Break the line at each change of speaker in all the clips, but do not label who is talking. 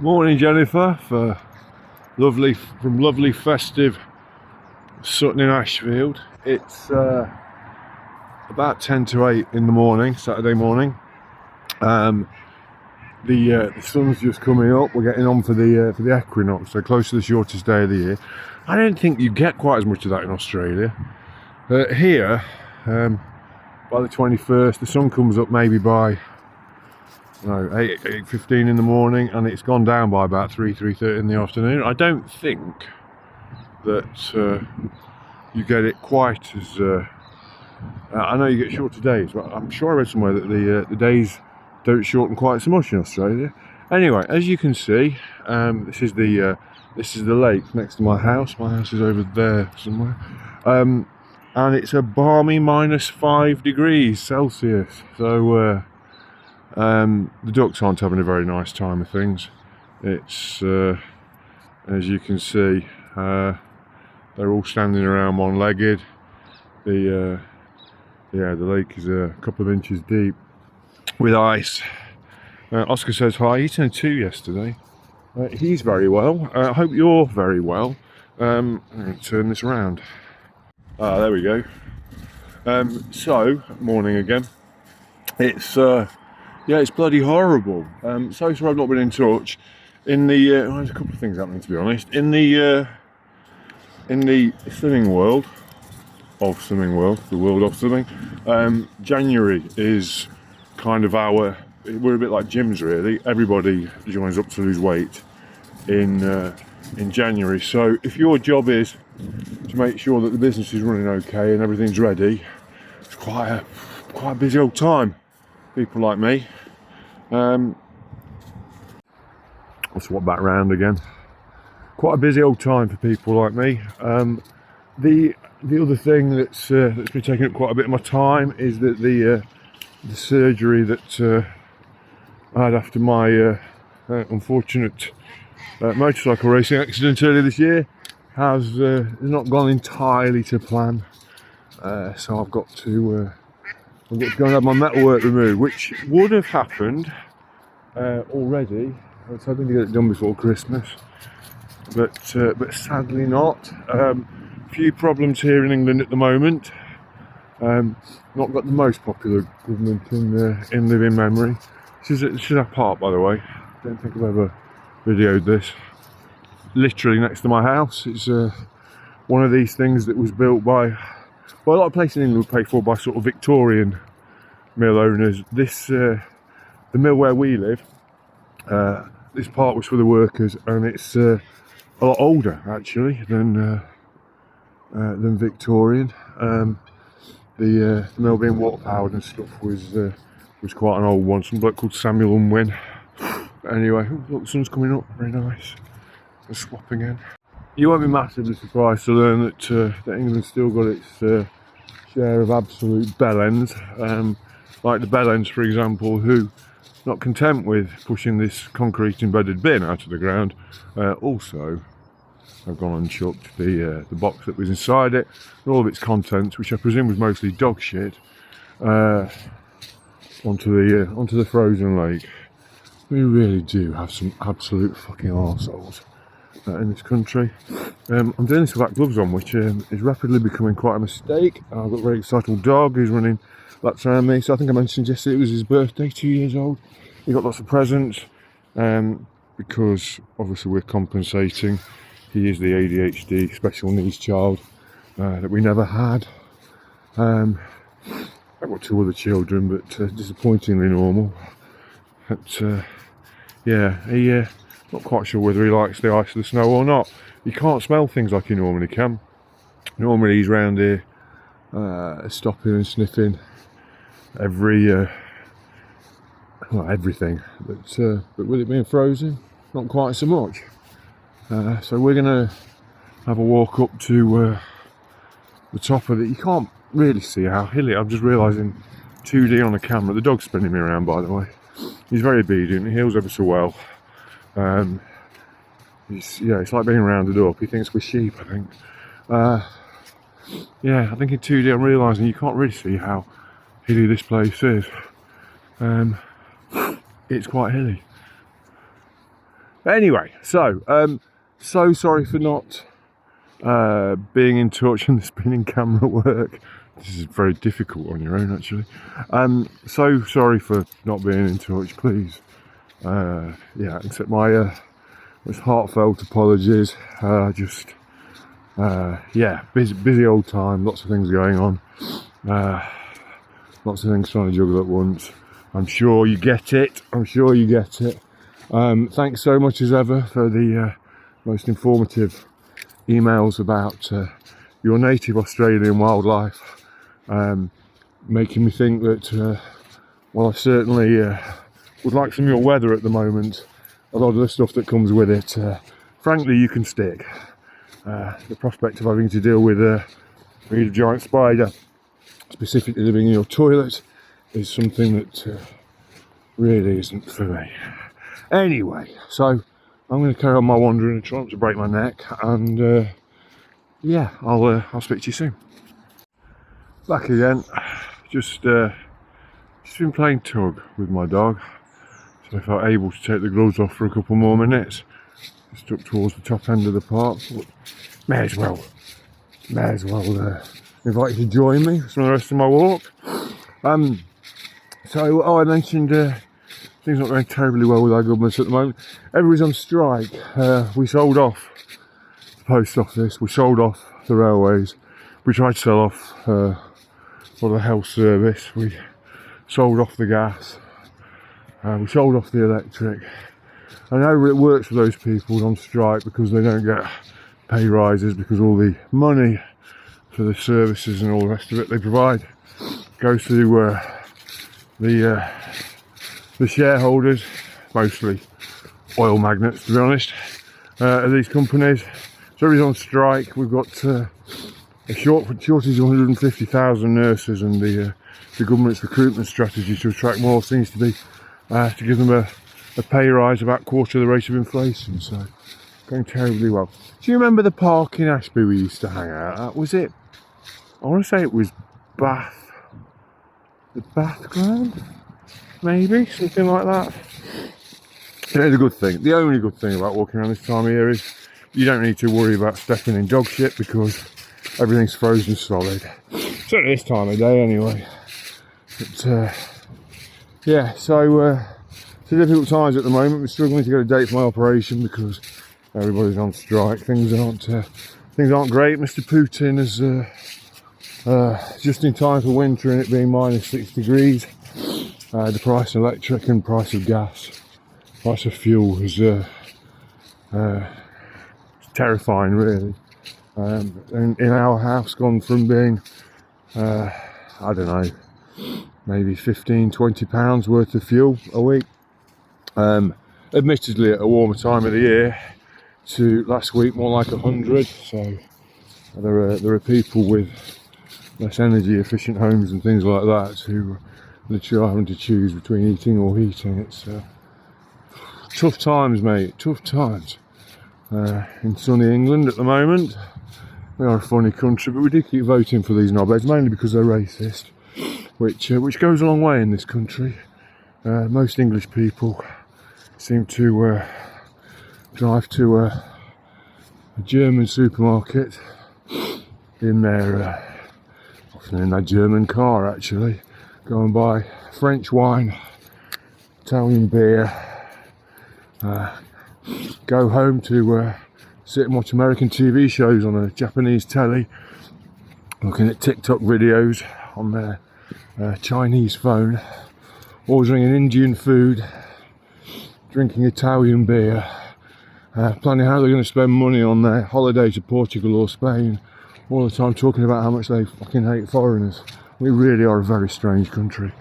Morning, Jennifer, from lovely festive Sutton in Ashfield. It's about 10 to 8 in the morning, Saturday morning. The sun's just coming up. We're getting on for the equinox, so close to the shortest day of the year. I don't think you get quite as much of that in Australia. Here, by the 21st, the sun comes up maybe by 8:15 in the morning, and it's gone down by about 3:30 in the afternoon. I don't think that you get it quite as I know you get shorter days, but I'm sure I read somewhere that the days don't shorten quite so much in Australia. Anyway, as you can see, this is the lake next to my house. My house is over there somewhere, and it's a balmy -5 degrees Celsius. So the ducks aren't having a very nice time of things. It's as you can see, they're all standing around one-legged. The lake is a couple of inches deep with ice. Oscar says hi. He turned 2 yesterday. He's very well. I hope you're very well. I'm going to turn this around. There we go. So morning again. It's bloody horrible. So sorry I've not been in touch. There's a couple of things happening, to be honest. In the swimming world, the world of swimming, January is kind of we're a bit like gyms really. Everybody joins up to lose weight in January. So if your job is to make sure that the business is running okay and everything's ready, it's quite a busy old time. People like me. I'll swap back round again. Quite a busy old time for people like me. The other thing that's been taking up quite a bit of my time is that the surgery that I had after my unfortunate motorcycle racing accident earlier this year has not gone entirely to plan. So I've got to go and have my metalwork removed, which would have happened already. I was hoping to get it done before Christmas, but sadly not. Few problems here in England at the moment. Not got the most popular government in living memory. This is our park, by the way. I don't think I've ever videoed this. Literally next to my house. It's one of these things that was built by a lot of places in England were paid for by sort of Victorian mill owners. The mill where we live, this part was for the workers, and it's a lot older actually than Victorian. The mill being water powered and stuff was quite an old one. Some bloke called Samuel Unwin. But anyway, look, the sun's coming up, very nice. Let's swap again. You won't be massively surprised to learn that England's still got its share of absolute bellends, like the bellends, for example, who, not content with pushing this concrete embedded bin out of the ground, also have gone and chucked the box that was inside it and all of its contents, which I presume was mostly dog shit, onto the frozen lake. We really do have some absolute fucking arseholes in this country. I'm doing this without gloves on, which is rapidly becoming quite a mistake. I've got a very excitable dog who's running laps around me. So I think I mentioned yesterday it was his birthday, 2 years old. He got lots of presents, because obviously we're compensating. He is the ADHD special needs child that we never had. I've got 2 other children, but disappointingly normal. But he not quite sure whether he likes the ice or the snow or not. He can't smell things like he normally can. Normally he's round here stopping and sniffing everything. But with it being frozen, not quite so much. So we're gonna have a walk up to the top of it. You can't really see how hilly. I'm just realising 2D on the camera. The dog's spinning me around, by the way. He's very obedient. He heals ever so well. It's like being rounded up. He thinks we're sheep, I think. I think in 2D I'm realising you can't really see how hilly this place is. It's quite hilly. Anyway, so sorry for not being in touch on the spinning camera work. This is very difficult on your own, actually. So sorry for not being in touch. Please, accept my most heartfelt apologies. Busy old time. Lots of things going on. Lots of things trying to juggle at once. I'm sure you get it. Thanks so much as ever for the most informative emails about your native Australian wildlife, making me think that while I certainly would like some of your weather at the moment, a lot of the stuff that comes with it, frankly, you can stick. The prospect of having to deal with a giant spider specifically living in your toilet is something that really isn't for me. Anyway, so I'm going to carry on my wandering and try not to break my neck, and I'll speak to you soon. Back again. Just been playing tug with my dog, so I felt able to take the gloves off for a couple more minutes. Just up towards the top end of the park. But may as well invite you to join me for some of the rest of my walk. I mentioned things not going terribly well with our government at the moment. Everybody's on strike. We sold off the post office, we sold off the railways, we tried to sell off for the health service, we sold off the gas, we sold off the electric. And how it works for those people on strike, because they don't get pay rises, because all the money for the services and all the rest of it they provide goes to the shareholders, mostly oil magnates to be honest, of these companies. So everybody's on strike. We've got a shortage of 150,000 nurses, and the government's recruitment strategy to attract more seems to be to give them a pay rise about quarter of the rate of inflation. So going terribly well. Do you remember the park in Ashby we used to hang out at? Was it, I want to say it was the Bath ground? Maybe, something like that. And the good thing, the only good thing about walking around this time of year is you don't need to worry about stepping in dog shit, because everything's frozen solid. Certainly this time of day anyway. But it's difficult times at the moment. We're struggling to get a date for my operation because everybody's on strike. Things aren't great. Mr. Putin has just in time for winter and it being -6 degrees. The price of electric and price of gas, price of fuel is terrifying, really. In our house, gone from being I don't know, maybe £15-20 worth of fuel a week, admittedly at a warmer time of the year, to last week more like 100. So there are people with less energy efficient homes and things like that who literally are having to choose between eating or heating. It's tough times, mate, tough times in sunny England at the moment. We are a funny country, but we do keep voting for these knobheads, mainly because they're racist, which goes a long way in this country. Most English people seem to drive to a German supermarket in their often in their German car, actually, go and buy French wine, Italian beer, go home to sit and watch American TV shows on a Japanese telly, looking at TikTok videos on their Chinese phone, ordering an Indian food, drinking Italian beer, planning how they're going to spend money on their holiday to Portugal or Spain, all the time talking about how much they fucking hate foreigners. We really are a very strange country.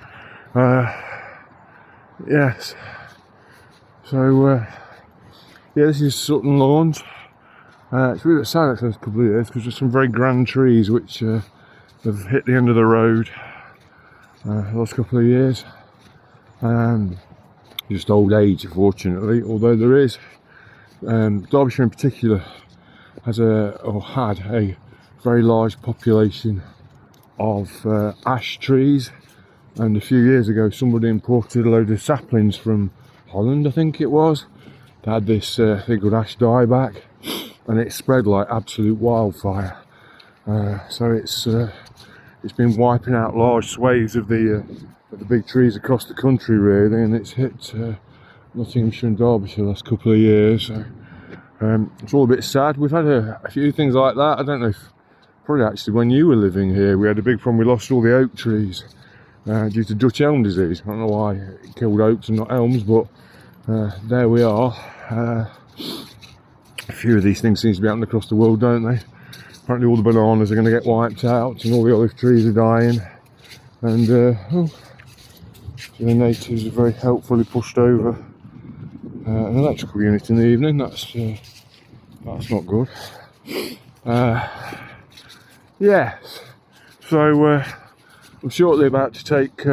Yes. So, this is Sutton Lawns. It's really sad actually this couple of years, because there's some very grand trees which have hit the end of the road the last couple of years. Just old age, unfortunately, although there is, Derbyshire in particular had a very large population of ash trees, and a few years ago somebody imported a load of saplings from Holland, I think it was, they had this thing called ash dieback, and it spread like absolute wildfire. So it's been wiping out large swathes of the big trees across the country, really, and it's hit Nottinghamshire and Derbyshire the last couple of years. So it's all a bit sad. We've had a few things like that. I don't know if, probably actually when you were living here, we had a big problem. We lost all the oak trees due to Dutch elm disease. I don't know why it killed oaks and not elms, but there we are. A few of these things seem to be happening across the world, don't they? Apparently all the bananas are going to get wiped out and all the olive trees are dying. And so the natives have very helpfully pushed over an electrical unit in the evening. That's not good. Yes, so I'm shortly about to take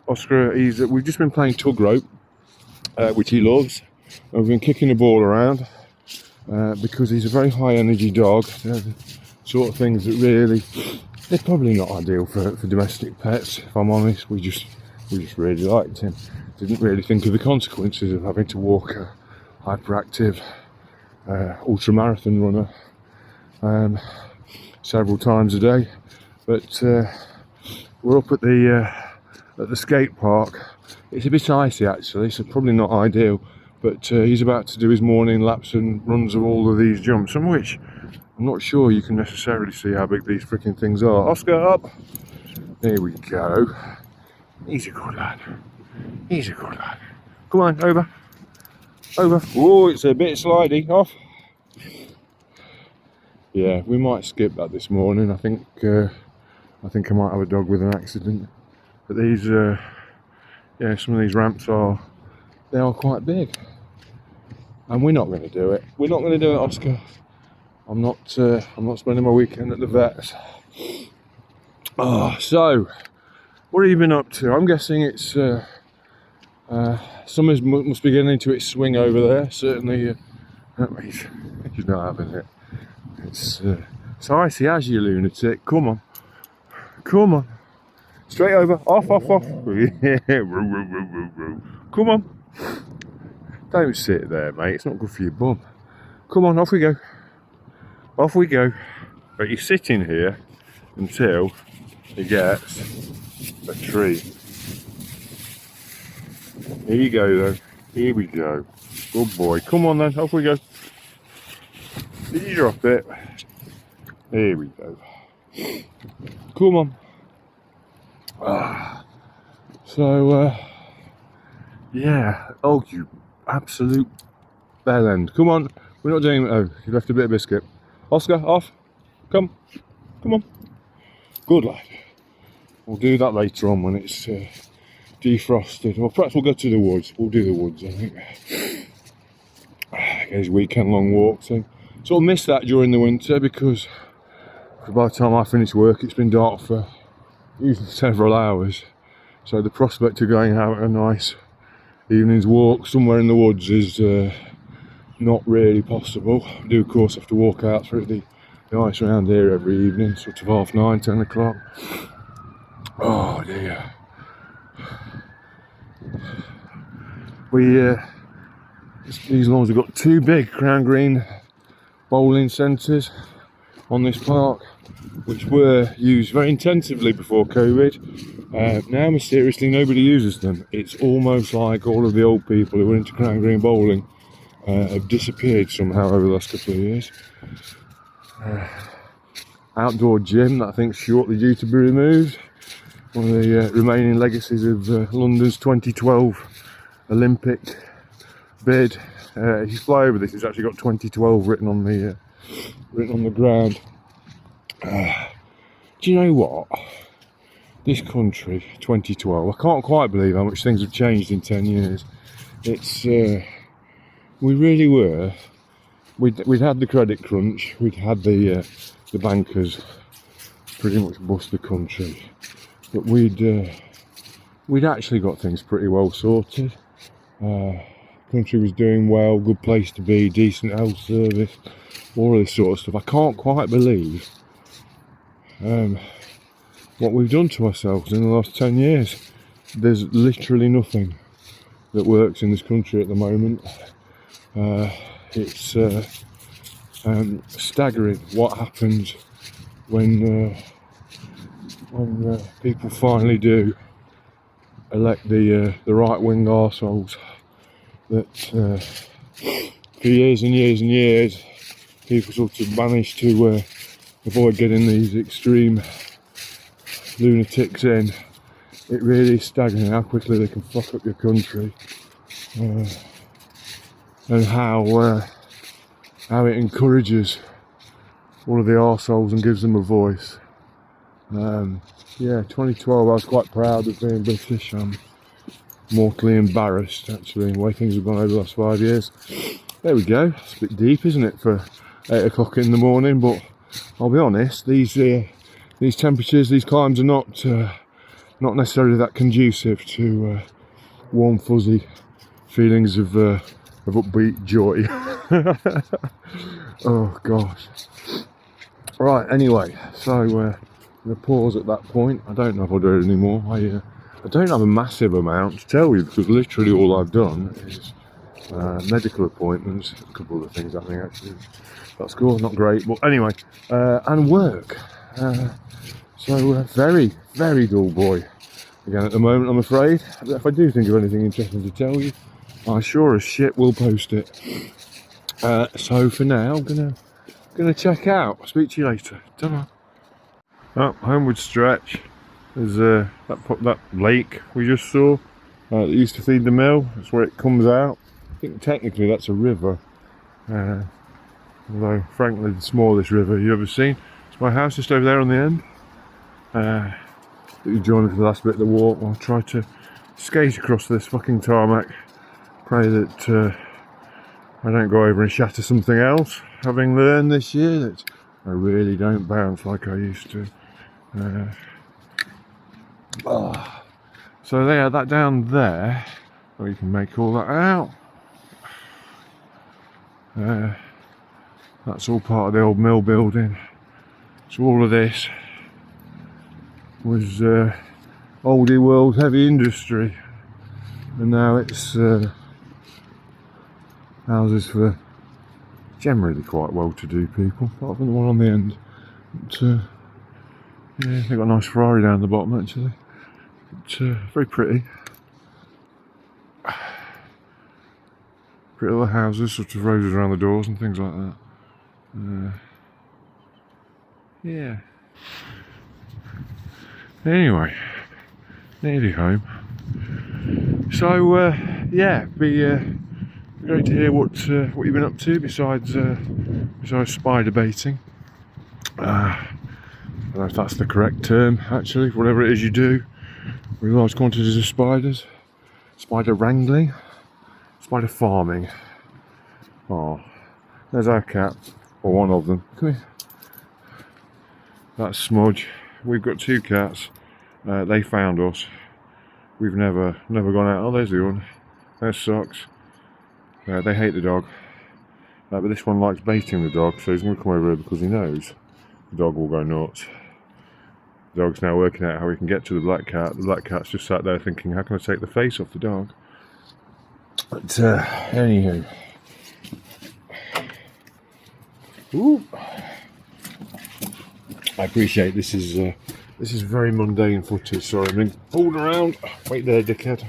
Oscar. We've just been playing tug rope, which he loves, and we've been kicking the ball around because he's a very high energy dog. They're the sort of things that really, they're probably not ideal for domestic pets, if I'm honest. We just really liked him. Didn't really think of the consequences of having to walk a hyperactive ultramarathon runner several times a day. But we're up at the skate park. It's a bit icy actually, so probably not ideal. But he's about to do his morning laps and runs of all of these jumps, some of which I'm not sure you can necessarily see how big these freaking things are. Oscar, up! There we go. He's a good lad. He's a good lad. Come on, over. Over. Oh, it's a bit slidey. Off. Yeah, we might skip that this morning. I think I might have a dog with an accident. But these, yeah, some of these ramps they are quite big. And we're not going to do it. We're not going to do it, Oscar. I'm not spending my weekend at the vets. So, what have you been up to? I'm guessing it's summer must be getting into its swing over there. Certainly, he's not having it. It's icy as you lunatic. Come on, come on, straight over, off. Yeah, come on. Don't sit there, mate. It's not good for your bum. Come on, off we go. Off we go. But he's sitting here until he gets a tree. Here you go then. Here we go. Good boy. Come on then, off we go. Did you drop it? Here we go. Come on. So, yeah. Oh, you absolute bellend. Come on. We're not doing... Oh, you left a bit of biscuit. Oscar, off. Come on. Good lad. We'll do that later on when it's defrosted. Well, perhaps we'll go to the woods. We'll do the woods, I think. Get his weekend long walk. So sort of missed that during the winter because by the time I finish work, it's been dark for usually several hours. So the prospect of going out a nice evening's walk somewhere in the woods is not really possible. I do of course have to walk out through the ice around here every evening, sort of 9:30, 10 o'clock. Oh dear. These lawns have got two big Crown Green bowling centres on this park, which were used very intensively before COVID. Now mysteriously nobody uses them. It's almost like all of the old people who were into Crown Green bowling have disappeared somehow over the last couple of years. Outdoor gym that I think is shortly due to be removed. One of the remaining legacies of London's 2012 Olympic bid. If you fly over this, it's actually got 2012 written on the ground. Do you know what? This country, 2012, I can't quite believe how much things have changed in 10 years. It's we really were. We'd had the credit crunch. We'd had the bankers pretty much bust the country, but we'd actually got things pretty well sorted. Country was doing well, good place to be, decent health service, all of this sort of stuff. I can't quite believe what we've done to ourselves in the last 10 years. There's literally nothing that works in this country at the moment. It's staggering what happens when people finally do elect the right-wing arseholes that for years and years and years people sort of manage to avoid getting these extreme lunatics in. It really is staggering how quickly they can fuck up your country, and how it encourages all of the arseholes and gives them a voice. Yeah, 2012 I was quite proud of being British. I'm mortally embarrassed actually in the way things have gone over the last 5 years. There we go. It's a bit deep, isn't it, for 8 o'clock in the morning, but I'll be honest, these temperatures, these climes are not necessarily that conducive to warm fuzzy feelings of upbeat joy. Oh gosh. Right, anyway, so I'm going to pause at that point. I don't know if I'll do it anymore. I don't have a massive amount to tell you because literally all I've done is medical appointments, a couple of things happening actually. That's cool, not great, but anyway, and work. So very, very dull boy again at the moment, I'm afraid. If I do think of anything interesting to tell you, I sure as shit will post it. So for now, I'm gonna check out. I'll speak to you later. Ta-ra. Oh, homeward stretch. There's that lake we just saw that used to feed the mill. That's where it comes out. I think technically that's a river, although frankly the smallest river you've ever seen. It's my house just over there on the end. You join me for the last bit of the walk. I'll try to skate across this fucking tarmac. Pray that I don't go over and shatter something else, having learned this year that I really don't bounce like I used to. So they had that down there. Well, you can make all that out. That's all part of the old mill building. So all of this was oldie world heavy industry, and now it's houses for generally quite well-to-do people, apart from the one on the end. But, yeah, they've got a nice Ferrari down the bottom actually. But, very pretty. Pretty little houses, sort of roses around the doors and things like that. Yeah. Anyway, nearly home. So yeah, be great to hear what you've been up to besides spider baiting. I don't know if that's the correct term actually, whatever it is you do with large quantities of spiders. Spider wrangling, spider farming. Oh, there's our cat, or one of them. Come here. That's Smudge. We've got 2 cats. They found us. We've never gone out. Oh, there's the one. There's Socks. They hate the dog, but this one likes baiting the dog, so he's going to come over here because he knows the dog will go nuts. The dog's now working out how he can get to the black cat. The black cat's just sat there thinking, how can I take the face off the dog? But anywho, ooh. I appreciate this is very mundane footage. Sorry, I'm being pulled around. Wait there, dickhead.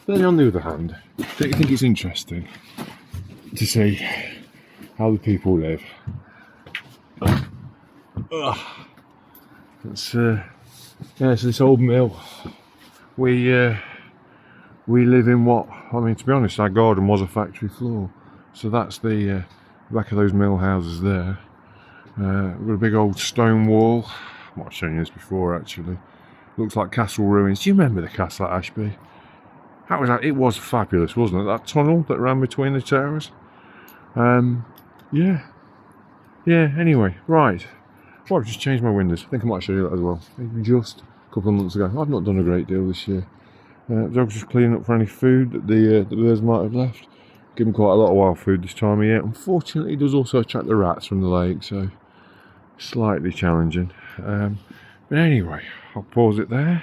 Then on the other hand, don't you think it's interesting to see how the people live? It's yeah, so this old mill. We live in what, I mean, to be honest, our garden was a factory floor. So that's the back of those mill houses there. We've got a big old stone wall. I might have shown you this before actually. Looks like castle ruins. Do you remember the castle at Ashby? How was that? It was fabulous, wasn't it? That tunnel that ran between the towers. Yeah. Yeah, anyway, right. Well, I've just changed my windows. I think I might show you that as well. Maybe just a couple of months ago. I've not done a great deal this year. The dog's just cleaning up for any food that the birds might have left. Give them quite a lot of wild food this time of year. Unfortunately, it does also attract the rats from the lake, so slightly challenging. But anyway, I'll pause it there.